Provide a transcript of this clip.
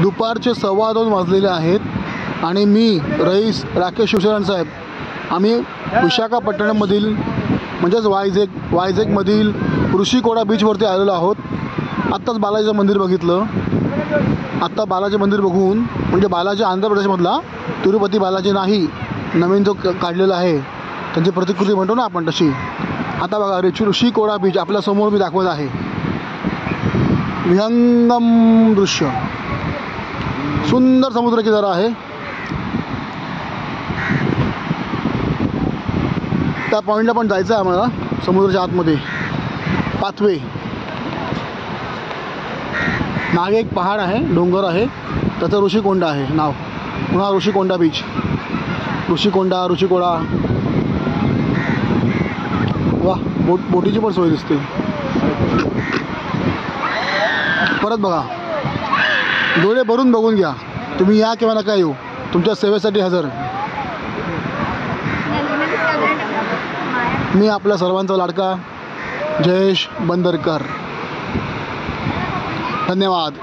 दुपारचे 2:15 वाजलेले आहेत आणि मी रईस राकेश शिवशरण साहेब आम्ही विशाखापट्टणममधील म्हणजेच वायझेगमधील ऋषिकोडा बीचवरती आलेलो आहोत. आत्ताच बालाजीचं मंदिर बघितलं. आत्ता बालाजी मंदिर बघून म्हणजे बालाजी आंध्र प्रदेशमधला तिरुपती बालाजी नाही, नवीन जो काढलेला आहे त्यांची प्रतिकृती म्हणतो ना आपण तशी. आता बघा ऋषिकोडा बीच आपल्यासमोर मी दाखवत आहे. विहंगम दृश्य, सुंदर समुद्र किनारा आहे. त्या पॉईंटला पण जायचं आहे आम्हाला समुद्राच्या आतमध्ये. पाथवे मागे एक पहाड आहे, डोंगर आहे, त्याचं ऋषिकोंडा आहे नाव. पुन्हा ऋषिकोंडा बीच, ऋषिकोडा. वा, बोटीची पण सोय दिसते. परत बघा, डोळे भरून बघून घ्या. तुम्ही या किंवा नका येऊ, तुमच्या सेवेसाठी हजर. मी आपल्या सर्वांचा लाडका जयेश बंदरकर. धन्यवाद.